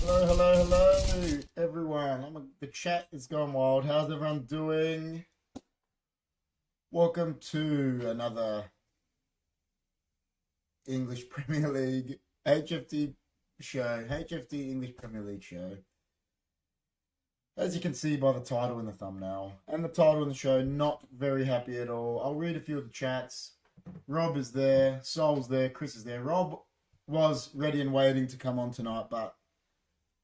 Hello, everyone. The chat is going wild. How's everyone doing? Welcome to another English Premier League HFD show, HFD English Premier League show. As you can see by the title and the thumbnail, and the title of the show, not very happy at all. I'll read a few of the chats. Rob is there, Sol's there, Chris is there. Rob was ready and waiting to come on tonight, but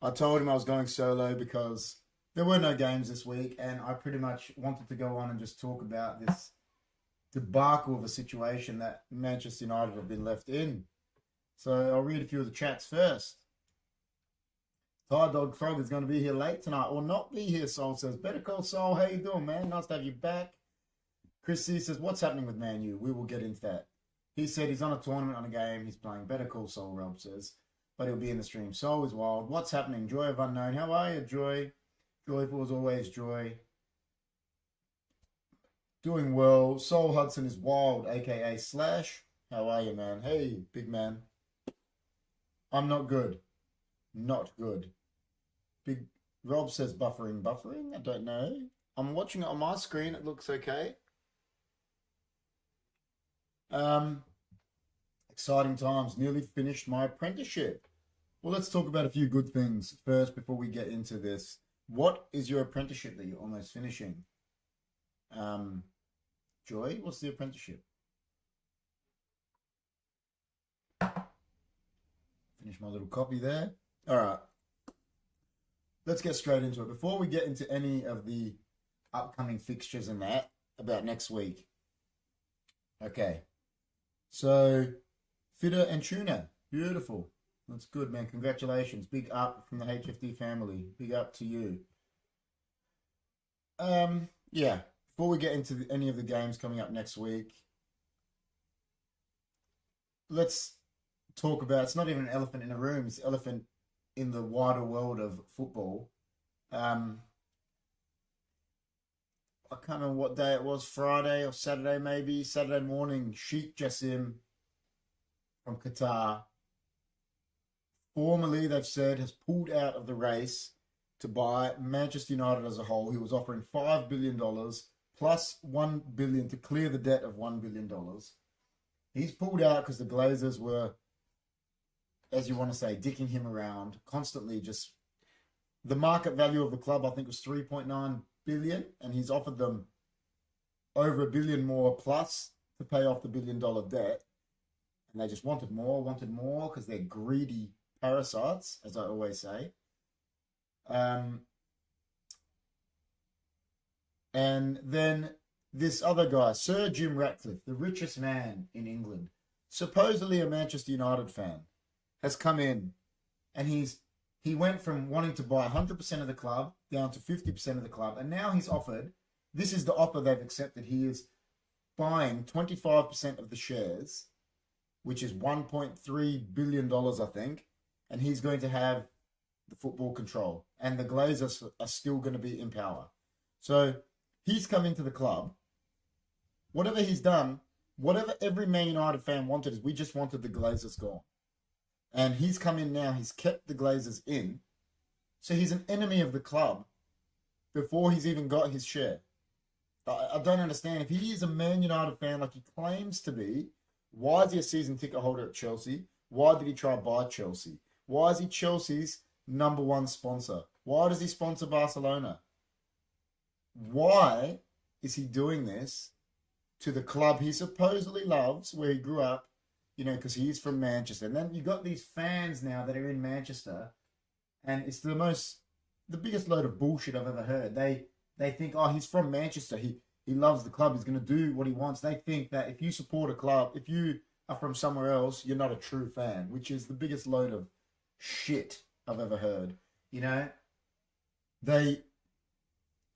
I told him I was going solo because there were no games this week, and I pretty much wanted to go on and just talk about this debacle of a situation that Manchester United have been left in. So I'll read a few of the chats first. Thai Dog Frog is going to be here late tonight, or not be here, Sol says. Better call Sol. How you doing, man? Nice to have you back. Chris C says, what's happening with Man U? We will get into that. He said he's on a tournament on a game. He's playing. Better call Sol, Rob says. But he'll be in the stream. Sol is wild. What's happening? Joy of Unknown. How are you, Joy? Joyful as always, Joy. Doing well. Sol Hudson is wild, a.k.a. Slash. How are you, man? Hey, big man. I'm not good. Not good. Big Rob says buffering. Buffering? I don't know. I'm watching it on my screen. It looks okay. Exciting times. Nearly finished my apprenticeship. Well, let's talk about a few good things first before we get into this. What is your apprenticeship that you're almost finishing? Joy, what's the apprenticeship? Finish my little copy there. All right. Let's get straight into it. Before we get into any of the upcoming fixtures and that, about next week. Okay. So, Fitter and Tuna. Beautiful. That's good, man. Congratulations. Big up from the HFD family. Big up to you. Yeah. Before we get into any of the games coming up next week, let's talk about, it's not even an elephant in a room, it's an elephant in the wider world of football. I can't remember what day it was, Friday or Saturday maybe, Saturday morning, Sheikh Jassim from Qatar, formerly, they've said, has pulled out of the race to buy Manchester United as a whole. He was offering $5 billion plus $1 billion to clear the debt of $1 billion. He's pulled out because the Glazers were as you want to say, dicking him around, constantly just... The market value of the club, I think, was 3.9 billion, and he's offered them over $1 billion more plus to pay off the $1 billion debt. And they just wanted more, because they're greedy parasites, as I always say. And then this other guy, Sir Jim Ratcliffe, the richest man in England, supposedly a Manchester United fan, has come in, and he went from wanting to buy 100% of the club down to 50% of the club, and now he's offered, this is the offer they've accepted, he is buying 25% of the shares, which is $1.3 billion, I think, and he's going to have the football control, and the Glazers are still going to be in power. So he's come into the club. Whatever he's done, whatever every Man United fan wanted is, we just wanted the Glazers gone. And he's come in now, he's kept the Glazers in. So he's an enemy of the club before he's even got his share. I don't understand. If he is a Man United fan like he claims to be, why is he a season ticket holder at Chelsea? Why did he try to buy Chelsea? Why is he Chelsea's number one sponsor? Why does he sponsor Barcelona? Why is he doing this to the club he supposedly loves, where he grew up, you know, because he's from Manchester? And then you got these fans now that are in Manchester, and it's the biggest load of bullshit I've ever heard. They think, oh, he's from Manchester, he loves the club, he's going to do what he wants. They think that if you support a club, if you are from somewhere else, you're not a true fan, which is the biggest load of shit I've ever heard. You know,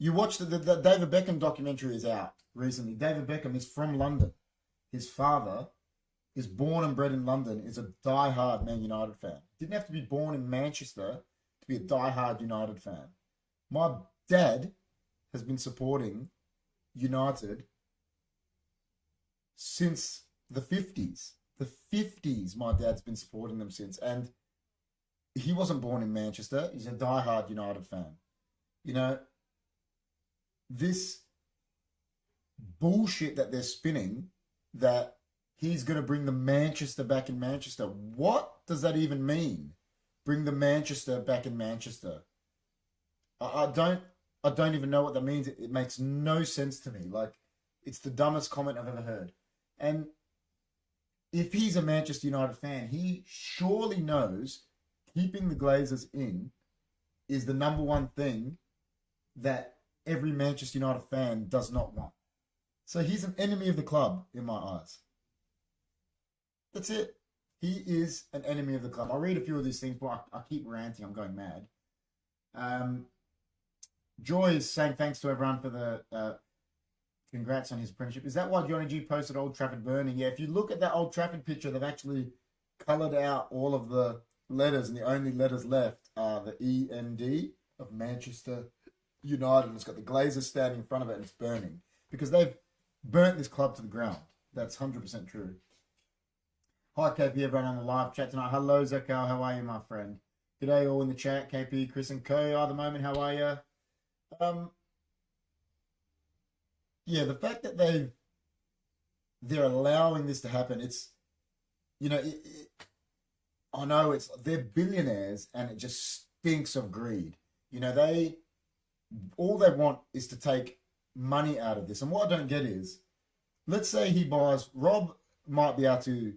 you watch the David Beckham documentary is out recently. David Beckham is from London. His father is born and bred in London, is a die-hard Man United fan. Didn't have to be born in Manchester to be a die-hard United fan. My dad has been supporting United since the 50s. The 50s, my dad's been supporting them since. And he wasn't born in Manchester. He's a die-hard United fan. You know, this bullshit that they're spinning, that he's going to bring the Manchester back in Manchester. What does that even mean? Bring the Manchester back in Manchester. I don't even know what that means. It makes no sense to me. Like, it's the dumbest comment I've ever heard. And if he's a Manchester United fan, he surely knows keeping the Glazers in is the number one thing that every Manchester United fan does not want. So he's an enemy of the club in my eyes. That's it. He is an enemy of the club. I'll read a few of these things, but I keep ranting. I'm going mad. Joy is saying thanks to everyone for the congrats on his apprenticeship. Is that why Johnny G posted Old Trafford burning? Yeah, if you look at that Old Trafford picture, they've actually coloured out all of the letters, and the only letters left are the END of Manchester United, and it's got the Glazers standing in front of it, and it's burning. Because they've burnt this club to the ground. That's 100% true. Hi, KP, everyone on the live chat tonight. Hello, Zakal. How are you, my friend? G'day, all in the chat. KP, Chris, and Co. At the moment, how are you? Yeah, the fact that they're allowing this to happen, it's, you know, I know they're billionaires, and it just stinks of greed. You know, all they want is to take money out of this. And what I don't get is, let's say he buys, Rob might be able to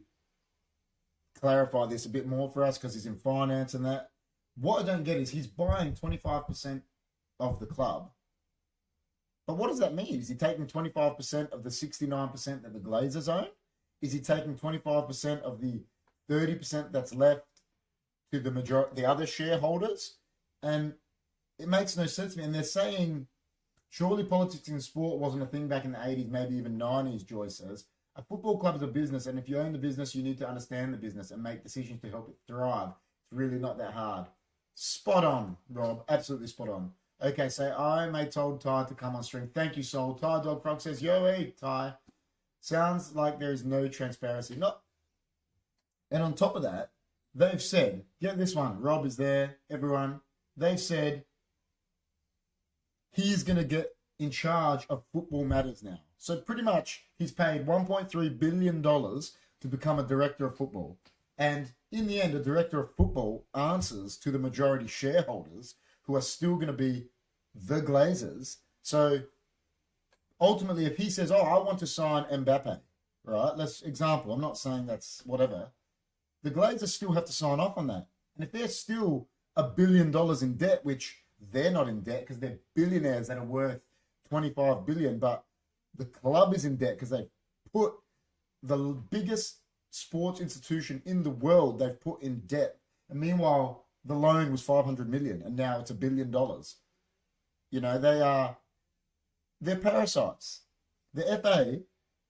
clarify this a bit more for us because he's in finance and that. What I don't get is he's buying 25% of the club. But what does that mean? Is he taking 25% of the 69% that the Glazers own? Is he taking 25% of the 30% that's left to the other shareholders? And it makes no sense to me. And they're saying, surely politics in sport wasn't a thing back in the 80s, maybe even 90s, Joy says. A football club is a business, and if you own the business, you need to understand the business and make decisions to help it thrive. It's really not that hard. Spot on, Rob. Absolutely spot on. Okay, so I may told Ty to come on stream. Thank you, Soul. Ty Dog Frog says, yo, hey, Ty. Sounds like there is no transparency. And on top of that, they've said, get this one, Rob is there, everyone. They've said he's going to get in charge of football matters now. So pretty much he's paid $1.3 billion to become a director of football. And in the end, a director of football answers to the majority shareholders who are still going to be the Glazers. So ultimately, if he says, oh, I want to sign Mbappe, right? Let's example. I'm not saying that's whatever. The Glazers still have to sign off on that. And if they're still $1 billion in debt, which they're not in debt because they're billionaires that are worth 25 billion, but the club is in debt because they put the biggest sports institution in the world they've put in debt. And meanwhile, the loan was 500 million and now it's $1 billion. You know, they're parasites. The FA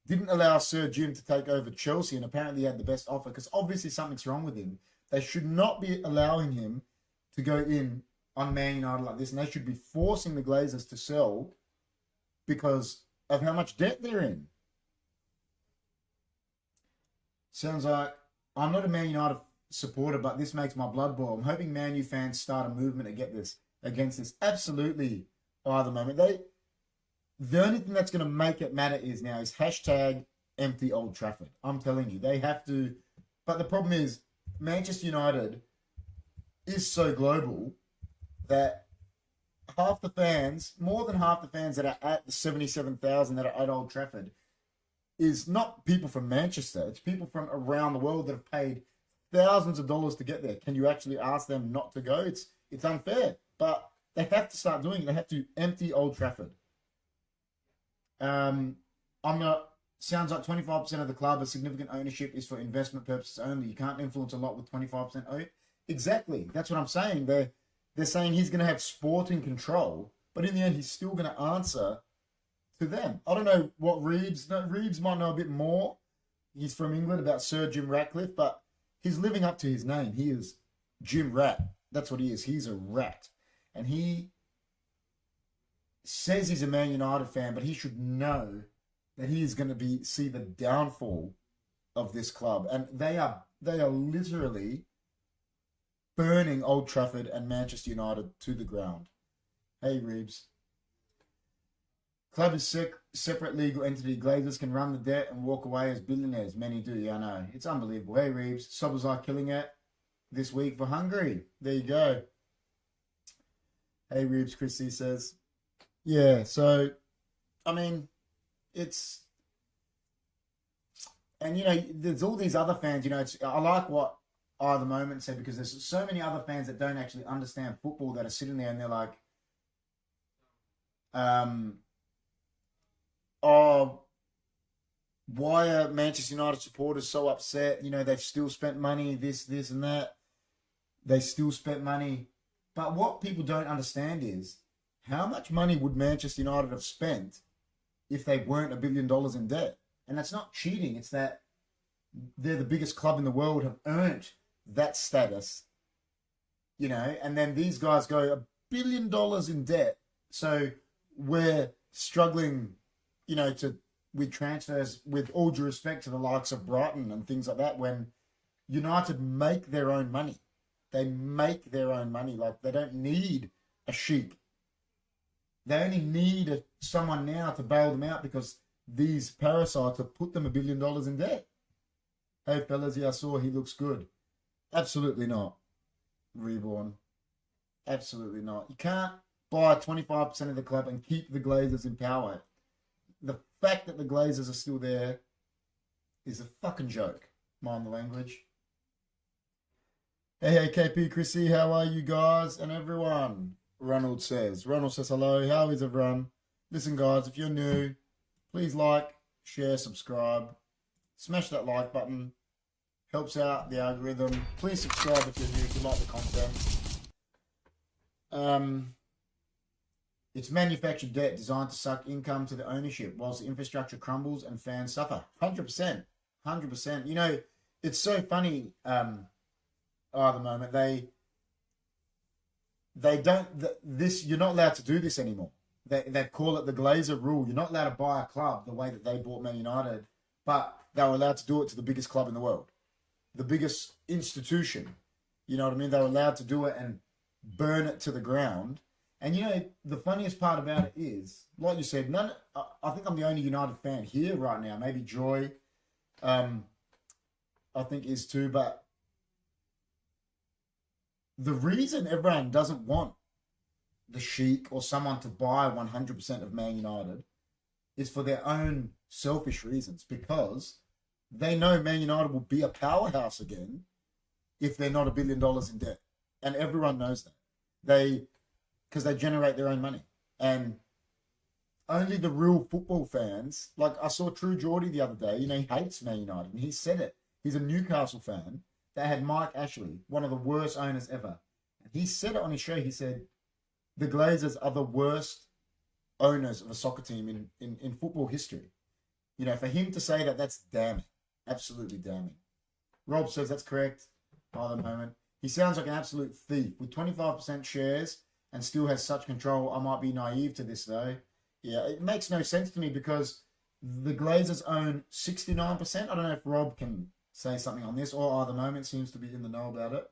didn't allow Sir Jim to take over Chelsea, and apparently he had the best offer because obviously something's wrong with him. They should not be allowing him to go in on Man United like this, and they should be forcing the Glazers to sell because of how much debt they're in. Sounds like I'm not a Man United supporter, but this makes my blood boil. I'm hoping Man U fans start a movement against this. Absolutely, by the moment. The only thing that's going to make it matter is hashtag empty Old Trafford. I'm telling you, they have to. But the problem is, Manchester United is so global that half the fans, more than half the fans that are at the 77,000 that are at Old Trafford, is not people from Manchester. It's people from around the world that have paid thousands of dollars to get there. Can you actually ask them not to go? It's unfair, but they have to start doing it. They have to empty Old Trafford. Sounds like 25% of the club, a significant ownership is for investment purposes only. You can't influence a lot with 25% owned. Exactly. That's what I'm saying. They're saying he's going to have sporting control, but in the end, he's still going to answer to them. I don't know what Reeves might know a bit more. He's from England, about Sir Jim Ratcliffe, but he's living up to his name. He is Jim Rat. That's what he is. He's a rat. And he says he's a Man United fan, but he should know that he is going to see the downfall of this club. And they are literally burning Old Trafford and Manchester United to the ground. Hey, Reeves. Club is separate legal entity. Glazers can run the debt and walk away as billionaires. Many do. Yeah, I know. It's unbelievable. Hey, Reeves. Sobozai killing it this week for Hungary. There you go. Hey, Reeves, Chrissy says. Yeah, so, I mean, it's... And, there's all these other fans, I like what I, at the moment, said, because there's so many other fans that don't actually understand football that are sitting there and they're like, why are Manchester United supporters so upset? They've still spent money, this, and that. They still spent money. But what people don't understand is, how much money would Manchester United have spent if they weren't $1 billion in debt? And that's not cheating. It's that they're the biggest club in the world, have earned that status, and then these guys go $1 billion in debt. So we're struggling, with transfers, with all due respect to the likes of Brighton and things like that, when United make their own money. They make their own money. Like, they don't need a sheik. They only need someone now to bail them out because these parasites have put them $1 billion in debt. Hey, fellas, yeah, I saw he looks good. Absolutely not. Reborn. Absolutely not. You can't buy 25% of the club and keep the Glazers in power. The fact that the Glazers are still there is a fucking joke. Mind the language. Hey, KP, Chrissy, how are you guys and everyone? Ronald says hello. How is everyone? Listen, guys, if you're new, please like, share, subscribe. Smash that like button. Helps out the algorithm. Please subscribe if you're new, if you like the content. It's manufactured debt designed to suck income to the ownership whilst the infrastructure crumbles and fans suffer. 100%. 100%. It's so funny at the moment. They don't, you're not allowed to do this anymore. They call it the Glazer rule. You're not allowed to buy a club the way that they bought Man United, but they were allowed to do it to the biggest club in the world, the biggest institution. You know what I mean? They were allowed to do it and burn it to the ground. And the funniest part about it is, like you said, I think I'm the only United fan here right now. Maybe Joy, I think is too, but the reason everyone doesn't want the Sheik or someone to buy 100% of Man United is for their own selfish reasons, because they know Man United will be a powerhouse again if they're not $1 billion in debt. And everyone knows that. Because they generate their own money. And only the real football fans, like I saw True Geordie the other day, he hates Man United, and he said it. He's a Newcastle fan that had Mike Ashley, one of the worst owners ever. And he said it on his show. He said, the Glazers are the worst owners of a soccer team in football history. For him to say that, that's damning. Absolutely damning. Rob says that's correct by the moment. He sounds like an absolute thief. With 25% shares and still has such control, I might be naive to this though. Yeah, it makes no sense to me because the Glazers own 69%. I don't know if Rob can say something on this, or at the moment seems to be in the know about it.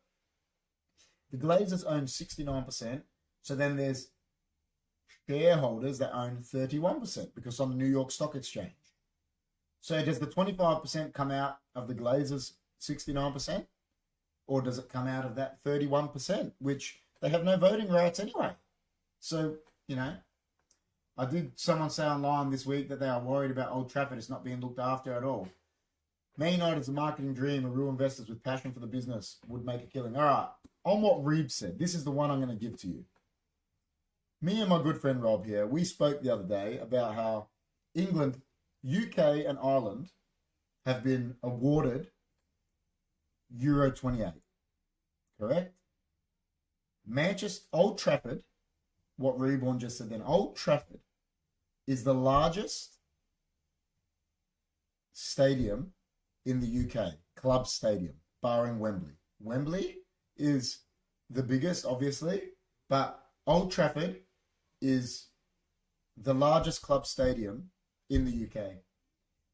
The Glazers own 69%. So then there's shareholders that own 31% because on the New York Stock Exchange. So does the 25% come out of the Glazers 69%? Or does it come out of that 31%, which they have no voting rights anyway? So, I did someone say online this week that they are worried about Old Trafford. It's not being looked after at all. Man United's a marketing dream, and real investors with passion for the business would make a killing. All right, on what Reeb said, this is the one I'm going to give to you. Me and my good friend Rob here, we spoke the other day about how England, UK and Ireland have been awarded Euro 28. Correct? Old Trafford, what Reborn just said then, Old Trafford is the largest stadium in the UK, club stadium, barring Wembley. Wembley is the biggest, obviously, but Old Trafford is the largest club stadium in the UK.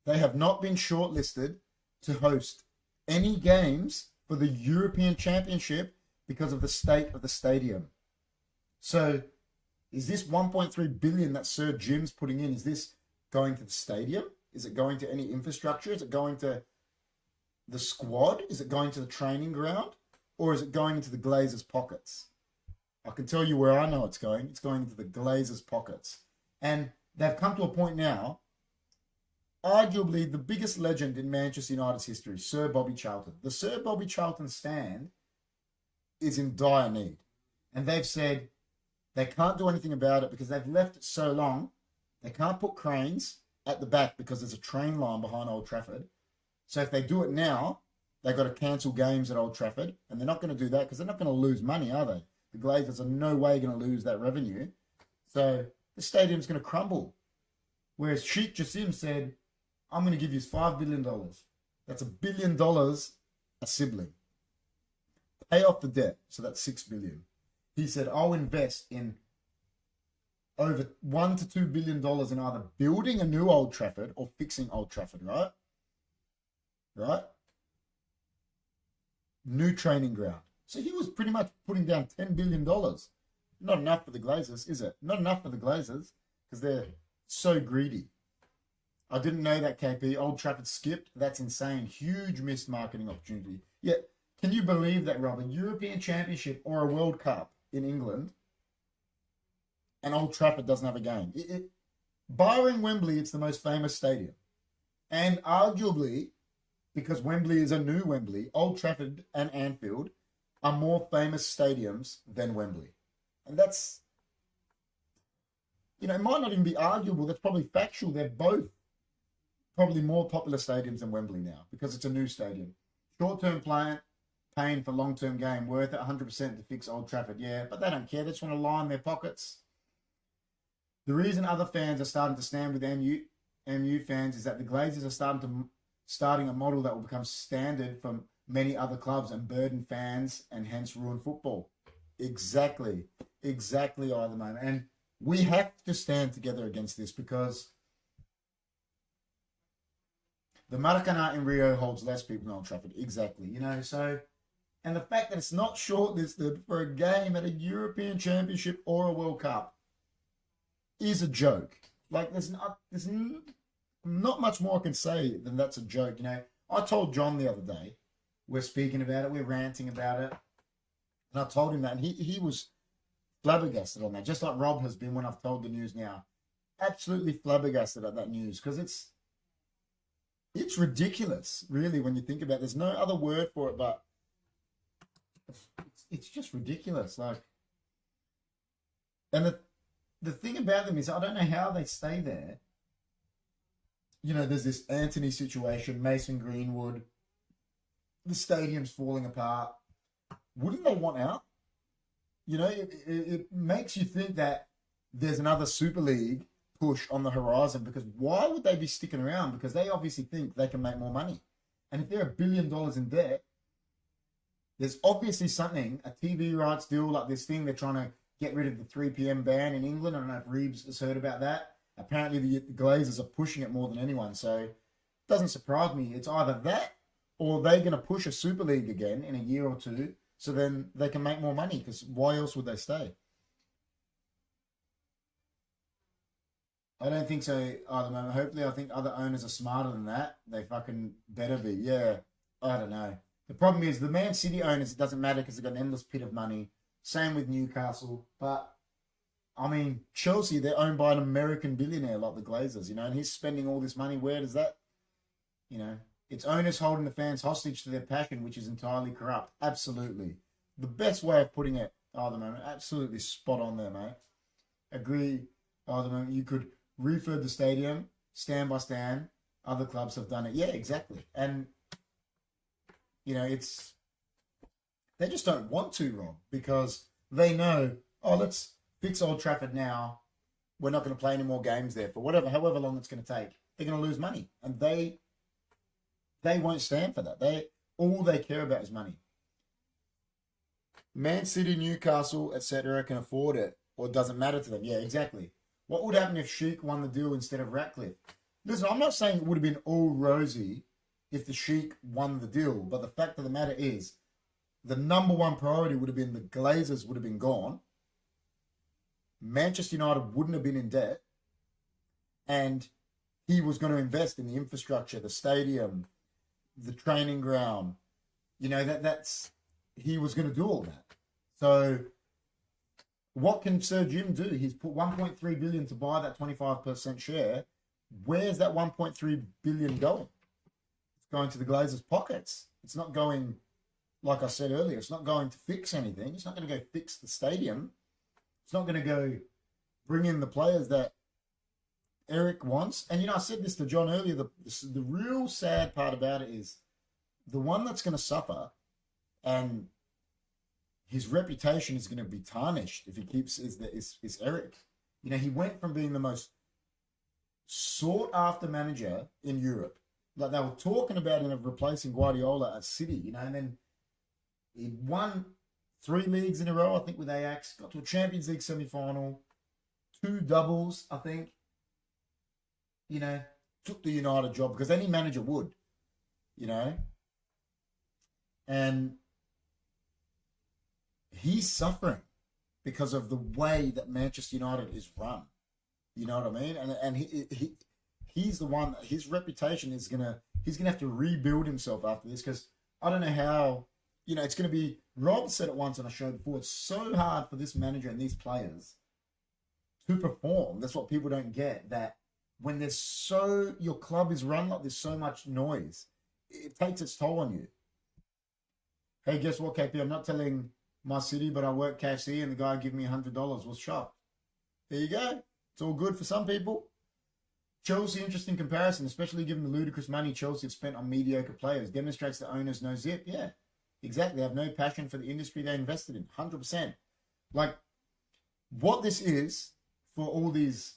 They have not been shortlisted to host any games for the European Championship because of the state of the stadium. So is this 1.3 billion that Sir Jim's putting in, is this going to the stadium? Is it going to any infrastructure? Is it going to the squad? Is it going to the training ground? Or is it going into the Glazers' pockets? I can tell you where I know it's going. It's going into the Glazers' pockets. And they've come to a point now, arguably the biggest legend in Manchester United's history, Sir Bobby Charlton. The Sir Bobby Charlton stand is in dire need. And they've said they can't do anything about it because they've left it so long. They can't put cranes at the back because there's a train line behind Old Trafford. So if they do it now, they've got to cancel games at Old Trafford. And they're not going to do that because they're not going to lose money, are they? The Glazers are no way going to lose that revenue. So the stadium's going to crumble. Whereas Sheikh Jassim said, I'm going to give you $5 billion. That's $1 billion a sibling. Pay off the debt. So that's $6 billion. He said, I'll invest in over $1 to $2 billion in either building a new Old Trafford or fixing Old Trafford, right? Right? New training ground. So he was pretty much putting down $10 billion. Not enough for the Glazers, is it? Not enough for the Glazers because they're so greedy. I didn't know that, KP. Old Trafford skipped. That's insane. Huge missed marketing opportunity. Yet, can you believe that, Rob? A European Championship or a World Cup in England and Old Trafford doesn't have a game. Barring Wembley, it's the most famous stadium. And arguably, because Wembley is a new Wembley, Old Trafford and Anfield are more famous stadiums than Wembley. And that's, it might not even be arguable. That's probably factual. They're both probably more popular stadiums than Wembley now because it's a new stadium. Short-term pain for long-term gain, worth it 100% to fix Old Trafford. Yeah, but they don't care. They just want to line their pockets. The reason other fans are starting to stand with MU fans is that the Glazers are starting a model that will become standard from many other clubs and burden fans and hence ruin football. Exactly at the moment. And we have to stand together against this because the Maracanã in Rio holds less people than Old Trafford. Exactly. So, and the fact that it's not shortlisted for a game at a European Championship or a World Cup is a joke. Like, there's not much more I can say than that's a joke. I told John the other day, we're speaking about it, we're ranting about it. And I told him that, and he was flabbergasted on that, just like Rob has been when I've told the news now. Absolutely flabbergasted at that news, because it's ridiculous, really, when you think about it. There's no other word for it, but it's just ridiculous. Like, and the thing about them is, I don't know how they stay there. You know, there's this Anthony situation, Mason Greenwood, the stadium's falling apart. Wouldn't they want out? You know, it makes you think that there's another Super League push on the horizon, because why would they be sticking around? Because they obviously think they can make more money. And if they're $1 billion in debt, there's obviously something, a TV rights deal, like this thing, they're trying to get rid of the 3 p.m. ban in England. I don't know if Reeves has heard about that. Apparently the Glazers are pushing it more than anyone. So it doesn't surprise me. It's either that or they're going to push a Super League again in a year or two, so then they can make more money, because why else would they stay? I don't think so at the moment. Hopefully, I think other owners are smarter than that. They fucking better be. Yeah, I don't know. The problem is the Man City owners, it doesn't matter because they've got an endless pit of money. Same with Newcastle. But, I mean, Chelsea, they're owned by an American billionaire like the Glazers, you know, and he's spending all this money. Where does that, you know, it's owners holding the fans hostage to their passion, which is entirely corrupt. Absolutely. The best way of putting it at the moment. Absolutely spot on there, mate. Agree at the moment. You could refurb the stadium, stand by stand. Other clubs have done it. Yeah, exactly. And, you know, they just don't want to, Rob, because they know, oh, let's fix Old Trafford now. We're not going to play any more games there for however long it's going to take. They're going to lose money. And they won't stand for that. All they care about is money. Man City, Newcastle, etc. can afford it, or it doesn't matter to them. Yeah, exactly. What would happen if Sheik won the deal instead of Ratcliffe? Listen, I'm not saying it would have been all rosy if the Sheik won the deal, but the fact of the matter is, the number one priority would have been the Glazers would have been gone. Manchester United wouldn't have been in debt, and he was going to invest in the infrastructure, the stadium, the training ground. You know, he was going to do all that. So what can Sir Jim do? He's put 1.3 billion to buy that 25% share. Where's that 1.3 billion going? It's going to the Glazers' pockets. It's not going, like I said earlier, it's not going to fix anything. It's not going to go fix the stadium. It's not going to go bring in the players that Eric wants. And, you know, I said this to John earlier, the real sad part about it is the one that's going to suffer, and his reputation is going to be tarnished if he keeps, is Eric. You know, he went from being the most sought-after manager in Europe. Like, they were talking about him of replacing Guardiola at City, you know, and then he won 3 leagues in a row, I think, with Ajax, got to a Champions League semi-final, 2 doubles, I think. You know, took the United job because any manager would, you know. And he's suffering because of the way that Manchester United is run. You know what I mean? And he's the one, his reputation is he's gonna have to rebuild himself after this, because I don't know how, you know, it's gonna be, Rob said it once on a show before, it's so hard for this manager and these players to perform. That's what people don't get, that when your club is run like there's so much noise, it takes its toll on you. Hey, guess what, KP? I'm not telling my city, but I work KFC and the guy gave me $100, was shocked. There you go. It's all good for some people. Chelsea, interesting comparison, especially given the ludicrous money Chelsea have spent on mediocre players. Demonstrates the owners no zip. Yeah, exactly. They have no passion for the industry they invested in. 100%. Like, what this is for all these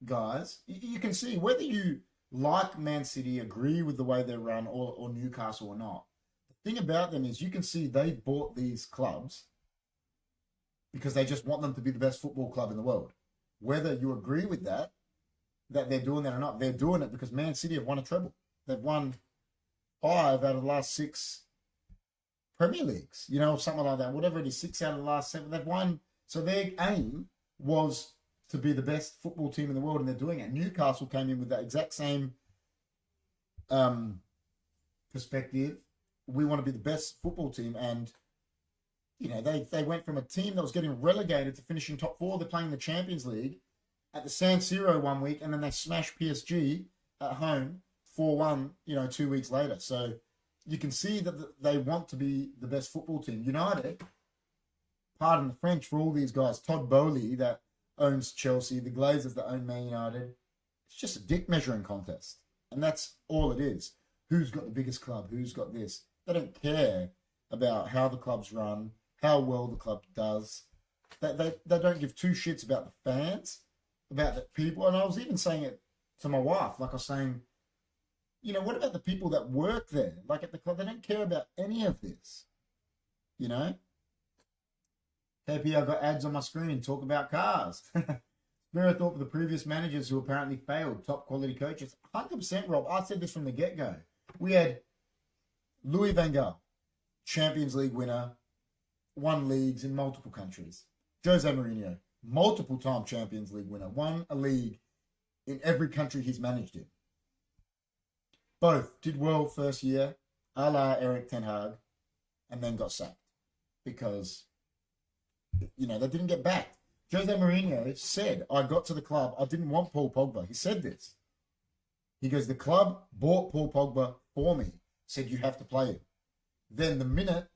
guys, you can see whether you like Man City, agree with the way they run, or Newcastle or not. The thing about them is you can see they bought these clubs because they just want them to be the best football club in the world. Whether you agree with that they're doing that or not, they're doing it because Man City have won a treble. They've won 5 out of the last 6 Premier Leagues, you know, something like that. Whatever it is, 6 out of the last 7. They've won. So their aim was to be the best football team in the world, and they're doing it. Newcastle came in with that exact same perspective. We want to be the best football team, and they went from a team that was getting relegated to finishing top four. They're playing the Champions League at the San Siro one week, and then they smashed PSG at home 4-1, 2 weeks later. So you can see that they want to be the best football team. United, pardon the French for all these guys, Todd Bowley that owns Chelsea, the Glazers that own Man United, it's just a dick measuring contest. And that's all it is. Who's got the biggest club? Who's got this? They don't care about how the club's run, how well the club does. They don't give two shits about the fans, about the people. And I was even saying it to my wife. Like I was saying, what about the people that work there? Like at the club, they don't care about any of this. KP, I've got ads on my screen. Talk about cars. Spirit thought for the previous managers who apparently failed, top quality coaches. 100%, Rob. I said this from the get-go. We had Louis van Gaal, Champions League winner, won leagues in multiple countries. Jose Mourinho, multiple-time Champions League winner, won a league in every country he's managed in. Both did well first year, a la Eric Ten Hag, and then got sacked because, they didn't get back. Jose Mourinho said, I got to the club, I didn't want Paul Pogba. He said this. He goes, the club bought Paul Pogba for me, said you have to play him. Then the minute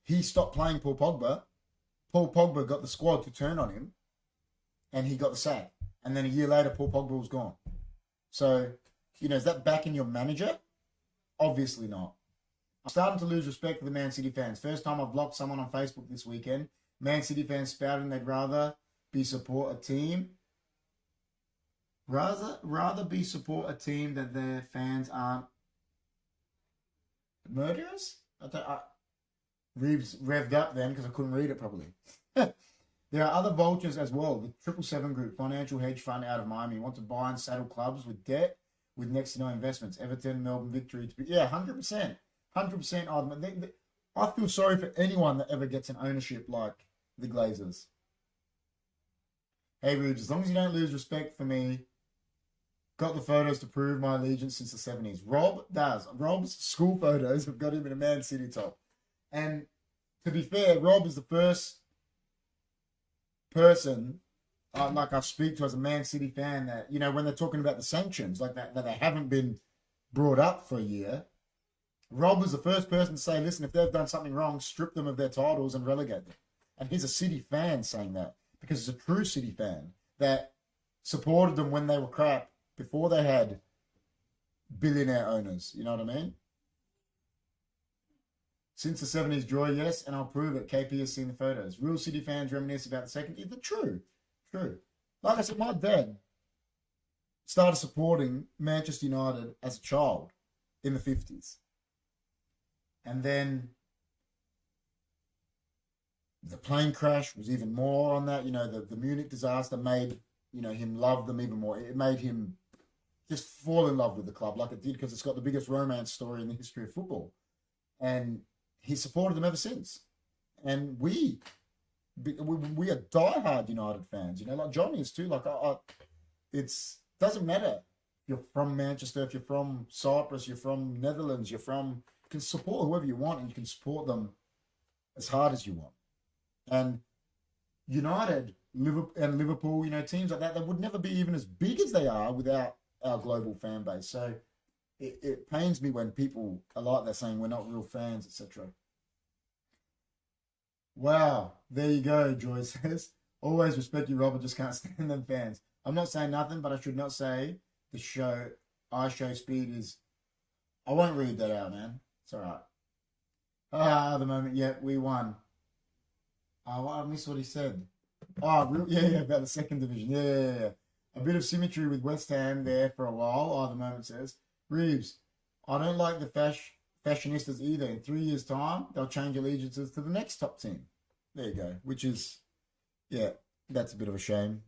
he stopped playing Paul Pogba got the squad to turn on him, and he got the sack. And then a year later, Paul Pogba was gone. So, is that backing your manager? Obviously not. I'm starting to lose respect for the Man City fans. First time I've blocked someone on Facebook this weekend. Man City fans spouting they'd rather be support a team. Rather be support a team that their fans aren't murderers? Reeves revved up then because I couldn't read it properly. There are other vultures as well. The 777 Group, financial hedge fund out of Miami, want to buy and saddle clubs with debt with next to no investments. Everton, Melbourne, Victory. 100%. 100%. I feel sorry for anyone that ever gets an ownership like the Glazers. Hey, Reeves, as long as you don't lose respect for me, got the photos to prove my allegiance since the 70s. Rob does. Rob's school photos have got him in a Man City top. And to be fair, Rob is the first person I speak to as a Man City fan that, when they're talking about the sanctions, like that they haven't been brought up for a year. Rob was the first person to say, listen, if they've done something wrong, strip them of their titles and relegate them. And he's a City fan saying that because he's a true City fan that supported them when they were crap before they had billionaire owners. You know what I mean? Since the 70s draw, yes, and I'll prove it. KP has seen the photos. Real City fans reminisce about the second. It's true. Like I said, my dad started supporting Manchester United as a child in the 50s. And then the plane crash was even more on that. The Munich disaster made, him love them even more. It made him just fall in love with the club like it did because it's got the biggest romance story in the history of football. And he supported them ever since. And we are diehard United fans, like Johnny is too. It's doesn't matter if you're from Manchester, if you're from Cyprus, you're from Netherlands, you can support whoever you want and you can support them as hard as you want. And United, Liverpool, teams like that would never be even as big as they are without our global fan base. So it pains me when people are like that saying we're not real fans, etc. Wow, there you go, Joy says. Always respect you, Robert, just can't stand them fans. I'm not saying nothing, but I should not say the show, I show speed is... I won't read that out, man. It's all right. The moment, yeah, we won. Oh, I missed what he said. Oh, yeah, about the second division. Yeah. A bit of symmetry with West Ham there for a while. The moment says. Reeves, I don't like the fashionistas either. In 3 years' time, they'll change allegiances to the next top team. There you go. Which is, yeah, that's a bit of a shame.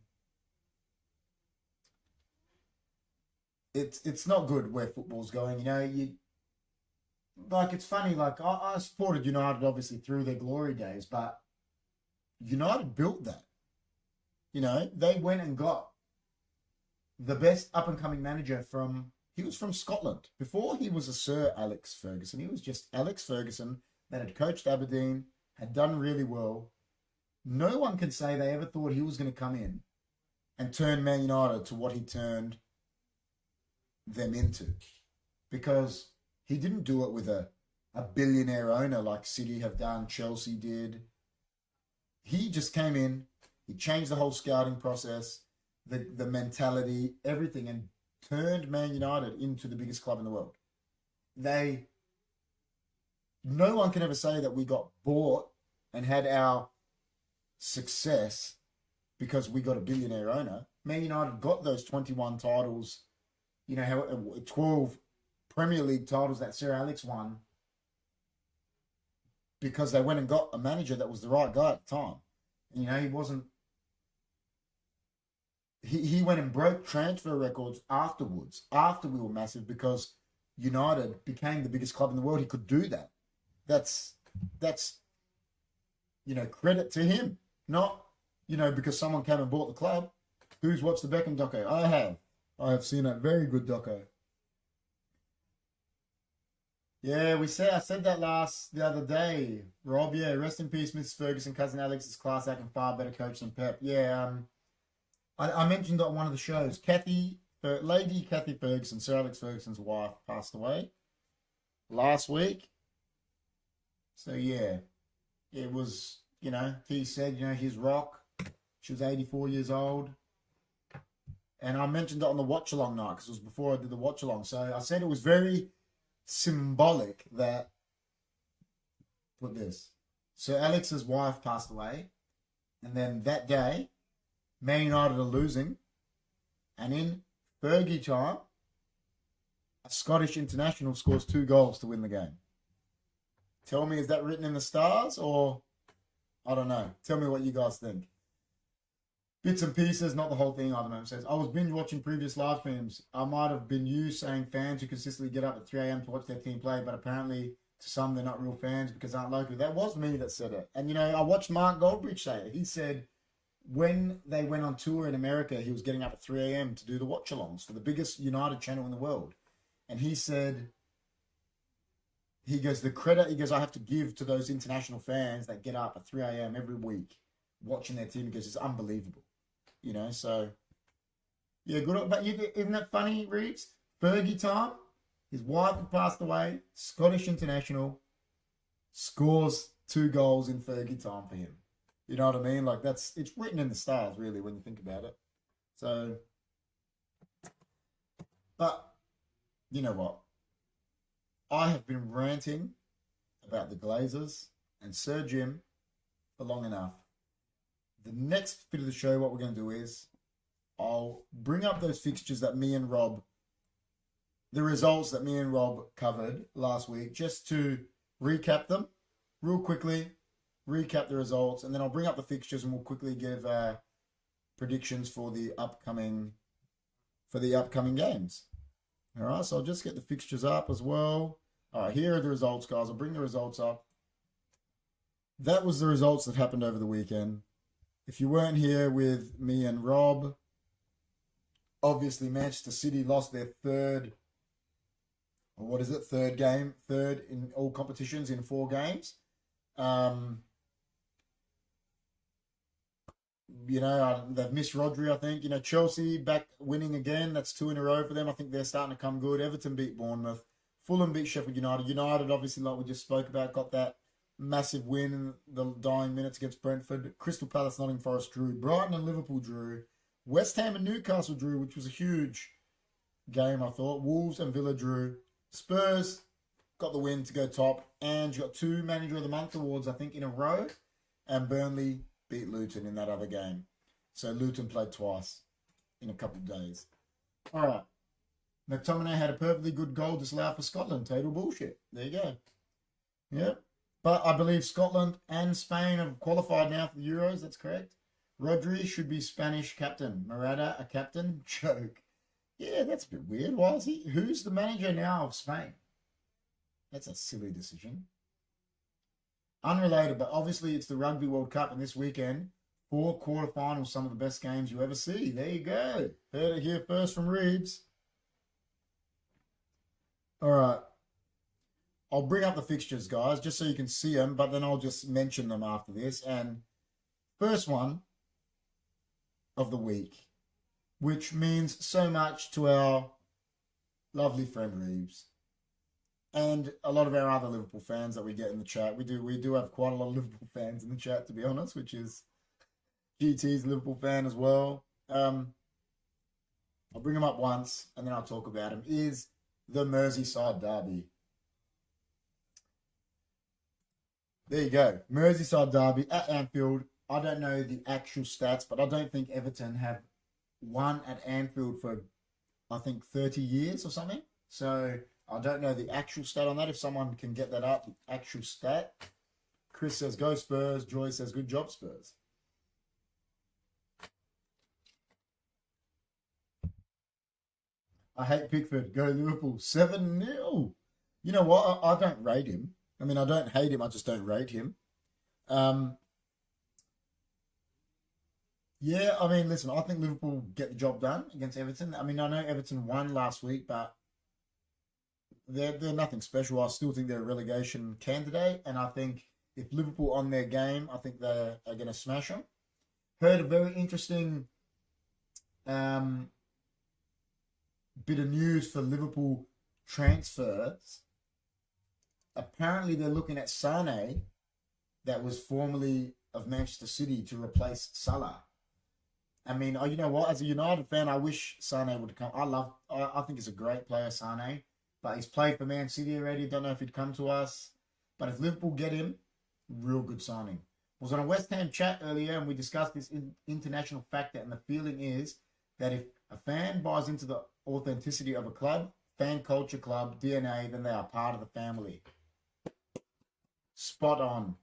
It's not good where football's going. It's funny. I supported United obviously through their glory days, but United built that. They went and got the best up-and-coming manager he was from Scotland. Before he was a Sir Alex Ferguson, he was just Alex Ferguson that had coached Aberdeen, had done really well. No one can say they ever thought he was going to come in and turn Man United to what he turned them into. Because he didn't do it with a billionaire owner like City have done, Chelsea did. He just came in, he changed the whole scouting process, the mentality, everything, and turned Man United into the biggest club in the world. No one can ever say that we got bought and had our success because we got a billionaire owner. Man United got those 21 titles, 12 Premier League titles that Sir Alex won because they went and got a manager that was the right guy at the time. He wasn't... He went and broke transfer records afterwards, after we were massive, because United became the biggest club in the world. He could do that. That's credit to him. Not, because someone came and bought the club. Who's watched the Beckham doco? I have seen a very good doco. Yeah, I said that the other day. Rob, yeah, rest in peace, Miss Ferguson. Cousin Alex is class act and far better coach than Pep. Yeah, I mentioned on one of the shows, Lady Kathy Ferguson, Sir Alex Ferguson's wife, passed away last week. So yeah, it was, he said, his rock. She was 84 years old. And I mentioned it on the watch along night because it was before I did the watch along. So I said it was very symbolic that, put this, Sir Alex's wife passed away, and then that day, Man United are losing, and in Fergie time, a Scottish international scores 2 goals to win the game. Tell me, is that written in the stars, or I don't know. Tell me what you guys think. Bits and pieces, not the whole thing, I don't know. It says, I was binge watching previous live streams. I might have been you saying fans who consistently get up at 3 a.m. to watch their team play, but apparently to some they're not real fans because aren't local. That was me that said it. And, I watched Mark Goldbridge say it. He said when they went on tour in America, he was getting up at 3 a.m. to do the watch-alongs for the biggest United channel in the world. And he said, the credit, I have to give to those international fans that get up at 3 a.m. every week watching their team because it's unbelievable. So, yeah, good. But isn't that funny, Reeves? Fergie time, his wife had passed away, Scottish international, scores 2 goals in Fergie time for him. You know what I mean? Like, it's written in the stars, really, when you think about it. So, but, you know what? I have been ranting about the Glazers and Sir Jim for long enough. The next bit of the show, what we're going to do is I'll bring up those fixtures that me and Rob, the results that me and Rob covered last week, just to recap them real quickly, recap the results, and then I'll bring up the fixtures and we'll quickly give predictions for the upcoming games. All right, so I'll just get the fixtures up as well. All right, here are the results, guys. I'll bring the results up. That was the results that happened over the weekend. If you weren't here with me and Rob, obviously Manchester City lost their third game, third in all competitions in 4 games. They've missed Rodri, I think. Chelsea back winning again. That's 2 in a row for them. I think they're starting to come good. Everton beat Bournemouth. Fulham beat Sheffield United. United, obviously, like we just spoke about, got that massive win in the dying minutes against Brentford. Crystal Palace, Nottingham Forest drew. Brighton and Liverpool drew. West Ham and Newcastle drew, which was a huge game, I thought. Wolves and Villa drew. Spurs got the win to go top. And you got 2 Manager of the Month awards, I think, in a row. And Burnley beat Luton in that other game. So Luton played twice in a couple of days. All right. McTominay had a perfectly good goal disallowed for Scotland. Total bullshit. There you go. Yep. But I believe Scotland and Spain have qualified now for the Euros. That's correct. Rodri should be Spanish captain. Morata a captain? Joke. Yeah, that's a bit weird. Why is he? Who's the manager now of Spain? That's a silly decision. Unrelated, but obviously it's the Rugby World Cup, and this weekend, 4 quarterfinals, some of the best games you ever see. There you go. Heard it here first from Reeves. All right. I'll bring up the fixtures, guys, just so you can see them, but then I'll just mention them after this. And first one of the week, which means so much to our lovely friend Reeves and a lot of our other Liverpool fans that we get in the chat. We do have quite a lot of Liverpool fans in the chat, to be honest, which is GT's a Liverpool fan as well. I'll bring him up once and then I'll talk about him. Is the Merseyside derby. There you go. Merseyside derby at Anfield. I don't know the actual stats, but I don't think Everton have won at Anfield for, I think, 30 years or something. So I don't know the actual stat on that. If someone can get that up, the actual stat. Chris says, go Spurs. Joy says, good job, Spurs. I hate Pickford. Go Liverpool. 7-0. You know what? I don't rate him. I mean, I don't hate him. I just don't rate him. Yeah, I mean, listen, I think Liverpool get the job done against Everton. I mean, I know Everton won last week, but they're nothing special. I still think they're a relegation candidate, and I think if Liverpool on their game, I think they are going to smash them. Heard a very interesting bit of news for Liverpool transfers. Apparently, they're looking at Sane, that was formerly of Manchester City, to replace Salah. I mean, you know what? As a United fan, I wish Sane would come. I think he's a great player, Sane, but he's played for Man City already. Don't know if he'd come to us. But if Liverpool get him, real good signing. I was on a West Ham chat earlier, and we discussed this international factor, and the feeling is that if a fan buys into the authenticity of a club, fan culture, club, DNA, then they are part of the family. Spot on.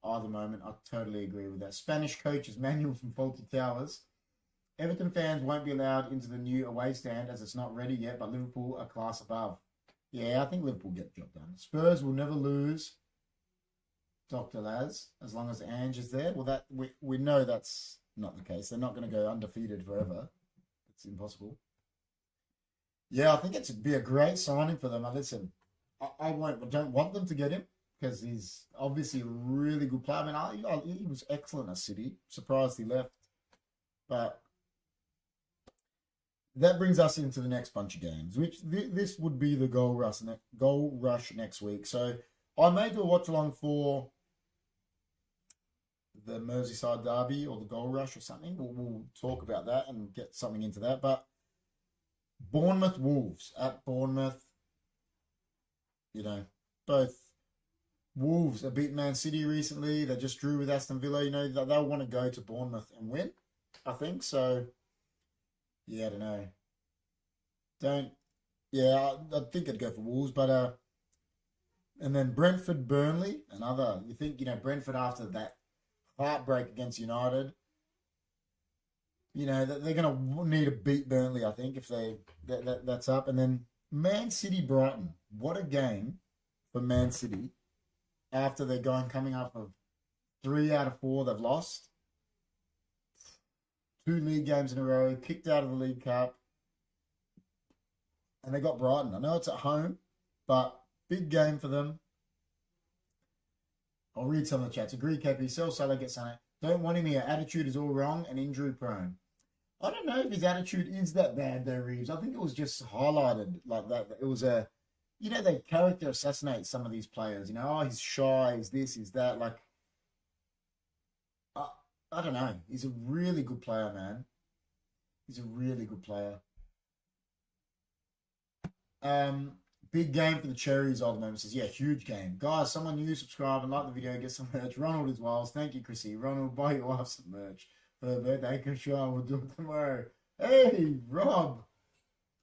At the moment, I totally agree with that. Spanish coach's manual from Faulty Towers. Everton fans won't be allowed into the new away stand as it's not ready yet, but Liverpool are class above. Yeah, I think Liverpool get the job done. Spurs will never lose, Dr. Laz, as long as Ange is there. Well, that we know that's not the case. They're not going to go undefeated forever. It's impossible. Yeah, I think it'd be a great signing for them. Now, listen, I don't want them to get him, because he's obviously a really good player. I mean, he was excellent at City. Surprised he left. But that brings us into the next bunch of games, which this would be the goal rush next week. So I may do a watch-along for the Merseyside derby or the goal rush or something. We'll talk about that and get something into that. But Bournemouth Wolves at Bournemouth, you know, both Wolves have beaten Man City recently. They just drew with Aston Villa. You know, they'll want to go to Bournemouth and win, I think. So, yeah, I don't know. I think I'd go for Wolves. But, and then Brentford, Burnley, another. You think, you know, Brentford after that heartbreak against United, you know, they're going to need to beat Burnley, I think, if that's up. And then Man City, Brighton. What a game for Man City. After they're coming up of 3 out of 4 they've lost. 2 league games in a row, kicked out of the League Cup. And they got Brighton. I know it's at home, but big game for them. I'll read some of the chats. Agree, KP. Sell Salah, get Salah. Don't want him here. Attitude is all wrong and injury prone. I don't know if his attitude is that bad though, Reeves. I think it was just highlighted like that. It was you know, they character assassinate some of these players. You know, he's shy, he's this, he's that. Like, I don't know. He's a really good player, man. He's a really good player. Big game for the Cherries, old moment says, yeah, huge game. Guys, someone new, subscribe and like the video, get some merch. Ronald as well. Thank you, Chrissy. Ronald, buy your wife some merch for her birthday. Sure, we'll do it tomorrow. Hey, Rob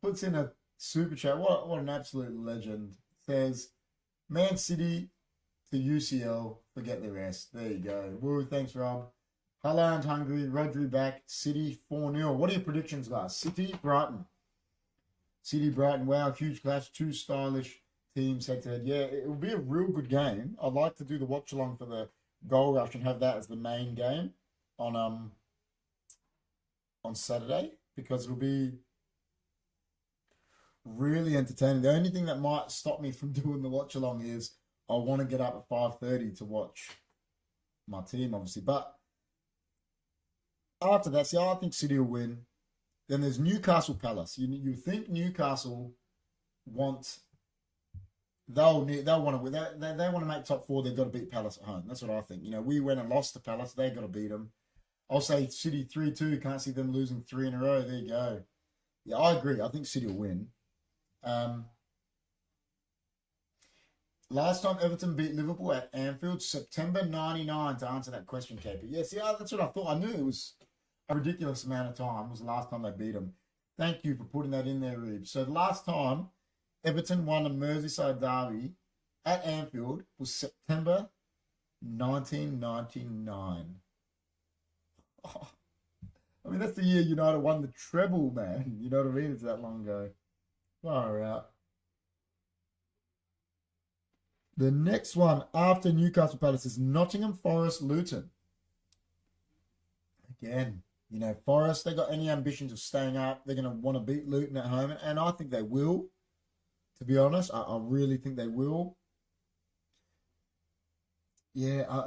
puts in a super chat. What an absolute legend. Says, Man City to UCL, forget the rest. There you go. Woo, thanks, Rob. Haaland hungry, Rodri back, City 4-0. What are your predictions, guys? City, Brighton. City, Brighton, wow, huge clash. 2 stylish teams head-to-head. Yeah, it will be a real good game. I'd like to do the watch-along for the goal rush and have that as the main game on Saturday, because it'll be really entertaining. The only thing that might stop me from doing the watch along is I want to get up at 5:30 to watch my team, obviously. But after that, see, I think City will win. Then there's Newcastle Palace. You think Newcastle want they'll want to win. They want to make top four. They've got to beat Palace at home. That's what I think. We went and lost to Palace. They've got to beat them. I'll say City 3-2. Can't see them losing 3 in a row. There you go. Yeah, I agree. I think City will win. Last time Everton beat Liverpool at Anfield, September 99, to answer that question, KP. Yeah, see, that's what I thought. I knew it was a ridiculous amount of time. It was the last time they beat them. Thank you for putting that in there, Reeves. So the last time Everton won a Merseyside derby at Anfield was September 1999. Oh, I mean, that's the year United won the treble, man. You know what I mean? It's that long ago. Far out. The next one after Newcastle Palace is Nottingham Forest Luton. Again, Forest, they got any ambitions of staying up. They're going to want to beat Luton at home, and I think they will. To be honest, I really think they will. Yeah,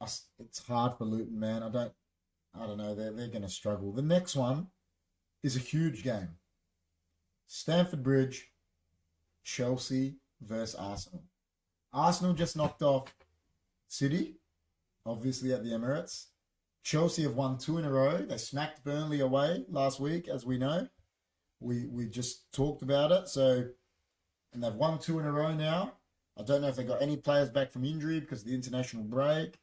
it's hard for Luton, man. I don't know. They're going to struggle. The next one is a huge game. Stamford Bridge, Chelsea versus Arsenal. Arsenal just knocked off City, obviously at the Emirates. Chelsea have won 2 in a row. They smacked Burnley away last week, as we know. We just talked about it. And they've won 2 in a row now. I don't know if they got any players back from injury because of the international break.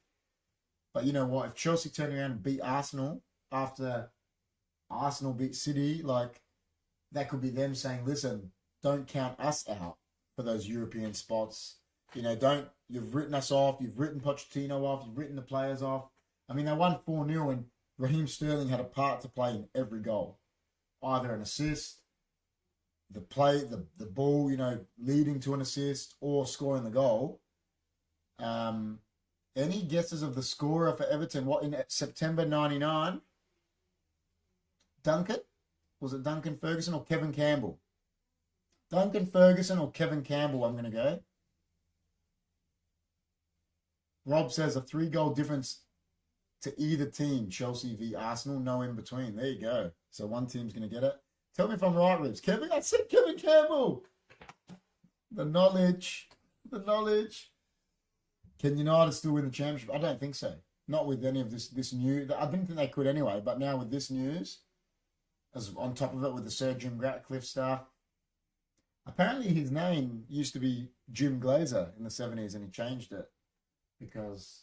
But you know what? If Chelsea turn around and beat Arsenal after Arsenal beat City, that could be them saying, listen, don't count us out for those European spots. You've written us off. You've written Pochettino off. You've written the players off. I mean, they won 4-0 and Raheem Sterling had a part to play in every goal. Either an assist, the ball, leading to an assist or scoring the goal. Any guesses of the scorer for Everton? What, in September 99? Duncan? Was it Duncan Ferguson or Kevin Campbell? Duncan Ferguson or Kevin Campbell, I'm going to go. Rob says a 3-goal difference to either team, Chelsea v Arsenal, no in between. There you go. So one team's going to get it. Tell me if I'm right, Ribs. I said Kevin Campbell. The knowledge. Can United still win the championship? I don't think so. Not with any of this new. I didn't think they could anyway, but now with this news, as on top of it with the Sir Jim Ratcliffe stuff, apparently his name used to be Jim Glazer in the 70s and he changed it because